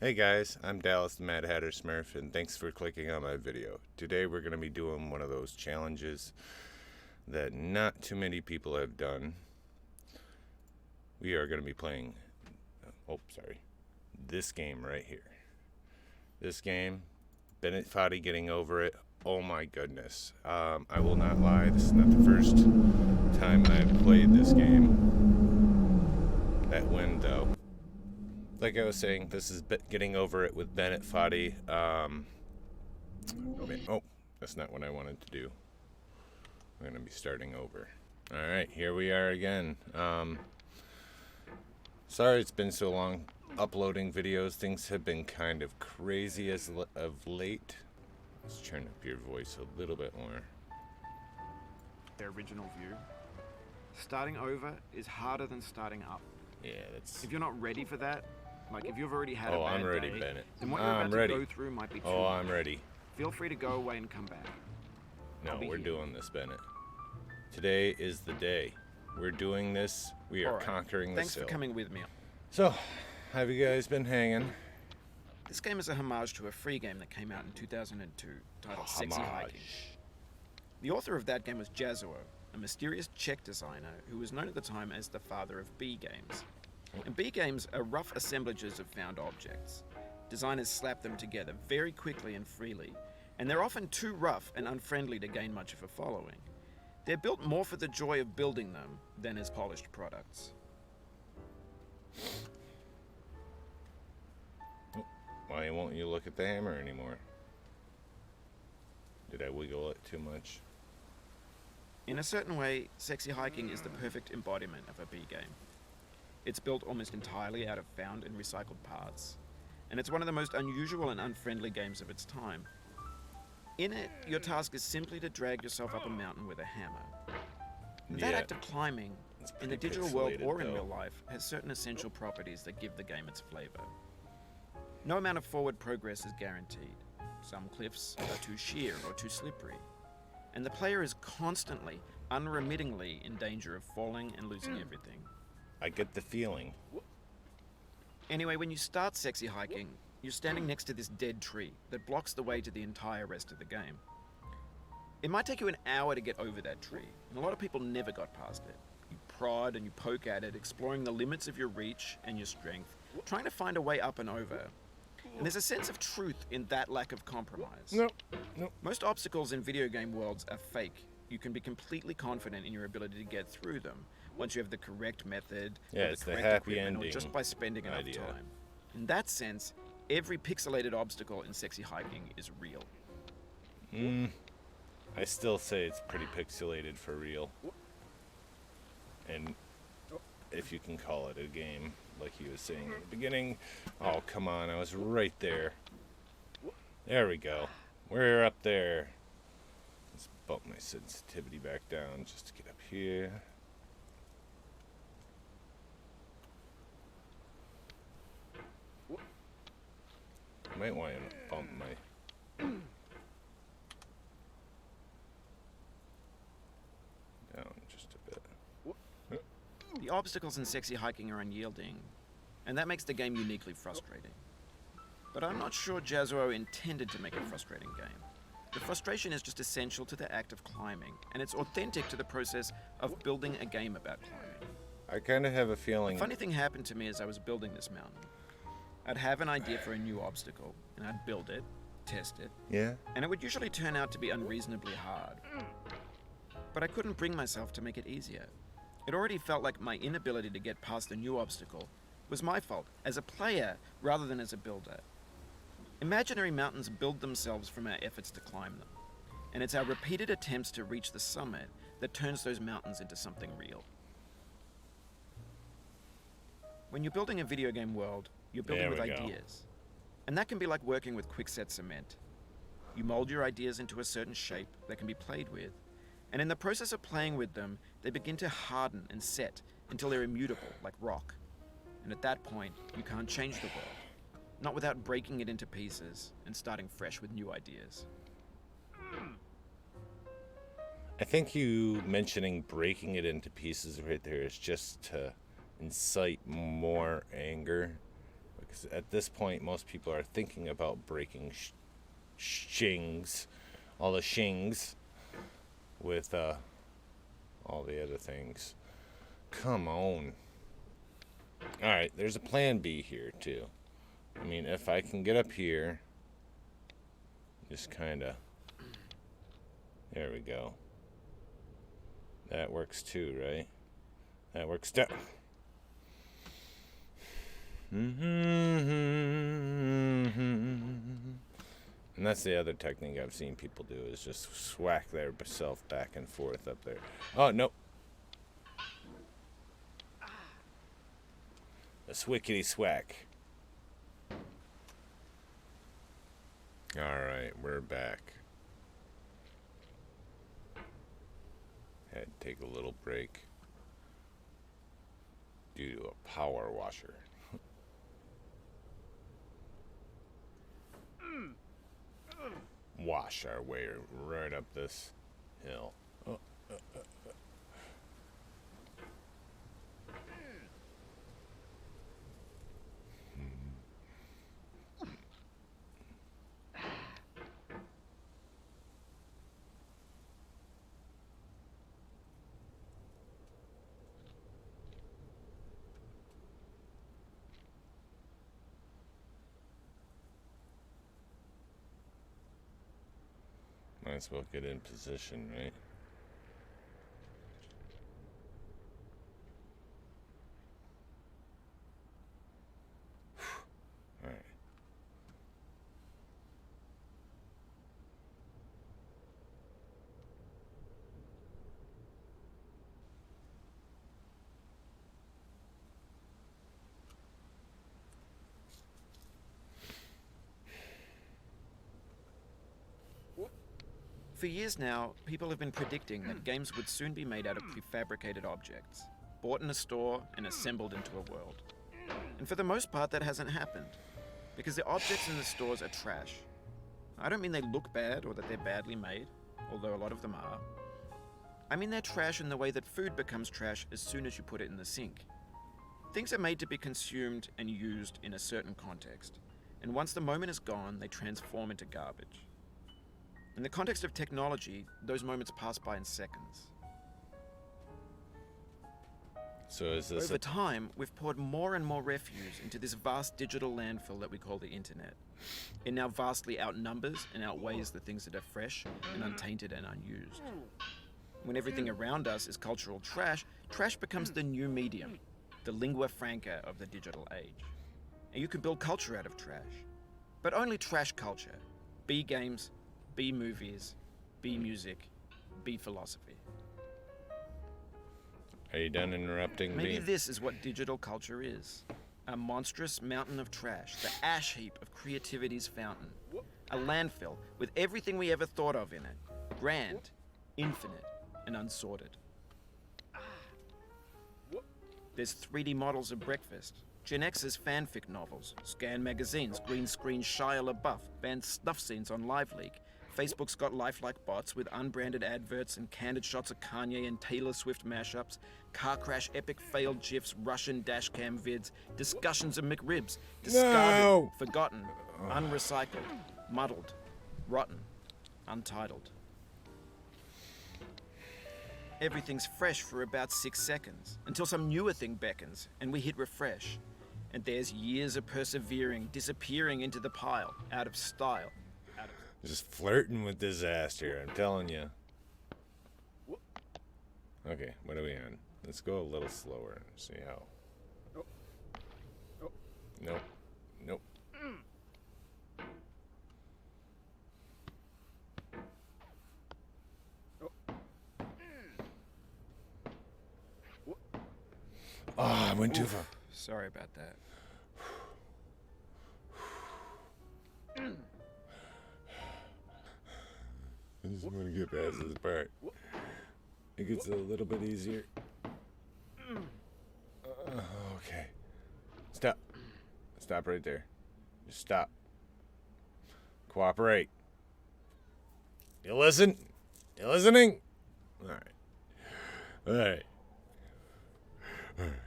Hey guys, I'm Dallas the MadHatterSmurf, and thanks for clicking on my video. Today we're going to be doing one of those challenges that not too many people have done. We are going to be playing, this game right here. This game, Bennett Foddy getting over it. Oh my goodness. I will not lie, this is not the first time I've played this game. That win though. Like I was saying, this is getting over it with Bennett Foddy. That's not what I wanted to do. I'm going to be starting over. Alright, here we are again. Sorry it's been so long uploading videos. Things have been kind of crazy of late. Let's turn up your voice a little bit more. Their original view. Starting over is harder than starting up. Yeah, that's... If you're not ready for that, like if you've already had a bad I'm ready, day, Bennett. then what you're about to go through might be too much. I'm ready. Feel free to go away and come back. No, we're doing this, Bennett. Today is the day. We're doing this. We are conquering this hill. Thanks for coming with me. So, have you guys been hanging? This game is a homage to a free game that came out in 2002 titled Sexy Hiking. The author of that game was Jazuo, a mysterious Czech designer who was known at the time as the father of B games. And B games are rough assemblages of found objects. Designers slap them together very quickly and freely, and they're often too rough and unfriendly to gain much of a following. They're built more for the joy of building them than as polished products. Why won't you look at the hammer anymore? Did I wiggle it too much? In a certain way, Sexy Hiking is the perfect embodiment of a B game. It's built almost entirely out of found and recycled parts, and it's one of the most unusual and unfriendly games of its time. In it, your task is simply to drag yourself up a mountain with a hammer. That act of climbing, in the digital world or in real life, has certain essential properties that give the game its flavor. No amount of forward progress is guaranteed. Some cliffs are too sheer or too slippery, and the player is constantly, unremittingly in danger of falling and losing everything. I get the feeling. Anyway, when you start Sexy Hiking, you're standing next to this dead tree that blocks the way to the entire rest of the game. It might take you an hour to get over that tree, and a lot of people never got past it. You prod and you poke at it, exploring the limits of your reach and your strength, trying to find a way up and over. And there's a sense of truth in that lack of compromise. No. Most obstacles in video game worlds are fake. You can be completely confident in your ability to get through them once you have the correct method, Yeah, or it's the the correct happy equipment, ending or just by spending enough idea. time. In that sense, every pixelated obstacle in Sexy Hiking is real. I still say it's pretty pixelated for real. And if you can call it a game, like he was saying at the beginning. Oh, come on, I was right there. There we go. We're up there. Let's bump my sensitivity back down just to get up here. I might want to bump my... down just a bit. The obstacles in Sexy Hiking are unyielding, and that makes the game uniquely frustrating. But I'm not sure Jazuo intended to make a frustrating game. The frustration is just essential to the act of climbing, and it's authentic to the process of building a game about climbing. I kind of have a feeling... A funny thing happened to me as I was building this mountain. I'd have an idea for a new obstacle, and I'd build it, test it, Yeah? and it would usually turn out to be unreasonably hard. But I couldn't bring myself to make it easier. It already felt like my inability to get past the new obstacle was my fault as a player rather than as a builder. Imaginary mountains build themselves from our efforts to climb them, and it's our repeated attempts to reach the summit that turns those mountains into something real. When you're building a video game world, you're building with ideas. And that can be like working with quickset cement. You mold your ideas into a certain shape that can be played with, and in the process of playing with them, they begin to harden and set until they're immutable, like rock. And at that point, you can't change the world, not without breaking it into pieces and starting fresh with new ideas. I think you mentioning breaking it into pieces right there is just to incite more anger. Because at this point, most people are thinking about breaking shings, all the shings, with all the other things. Come on. Alright, there's a plan B here, too. I mean, if I can get up here, just kind of... There we go. That works too, right? That works too. And that's the other technique I've seen people do, is just swack their self back and forth up there. Oh, no. A swickety swack. Alright, we're back. Had to take a little break due to a power washer. Wash our way right up this hill. Oh, Might as well get in position, right? Alright. For years now, people have been predicting that games would soon be made out of prefabricated objects, bought in a store and assembled into a world. And for the most part, that hasn't happened, because the objects in the stores are trash. I don't mean they look bad or that they're badly made, although a lot of them are. I mean they're trash in the way that food becomes trash as soon as you put it in the sink. Things are made to be consumed and used in a certain context, and once the moment is gone, they transform into garbage. In the context of technology, those moments pass by in seconds. So is this Over time, we've poured more and more refuse into this vast digital landfill that we call the internet. It now vastly outnumbers and outweighs the things that are fresh and untainted and unused. When everything around us is cultural trash, trash becomes the new medium, the lingua franca of the digital age. And you can build culture out of trash. But only trash culture. B games, B movies, B music, B philosophy. Are you done interrupting Maybe me? this is what digital culture is. A monstrous mountain of trash, the ash heap of creativity's fountain. A landfill with everything we ever thought of in it. Grand, infinite, and unsorted. There's 3D models of breakfast, Gen X's fanfic novels, scan magazines, green screen Shia LaBeouf, banned snuff scenes on LiveLeak. Facebook's got lifelike bots with unbranded adverts and candid shots of Kanye and Taylor Swift mashups, car crash epic failed GIFs, Russian dashcam vids, discussions of McRibs, discarded, forgotten, unrecycled, muddled, rotten, untitled. Everything's fresh for about 6 seconds, until some newer thing beckons, and we hit refresh. And there's years of persevering, disappearing into the pile, out of style. Just flirting with disaster, I'm telling you. Okay, what are we on? Let's go a little slower and see how. Nope. Nope. Oh, I went too far. Sorry about that. I just want to get past this part. It gets a little bit easier. Okay. Stop. Stop right there. Just stop. Cooperate. You listen? You listening? All right. All right. All right.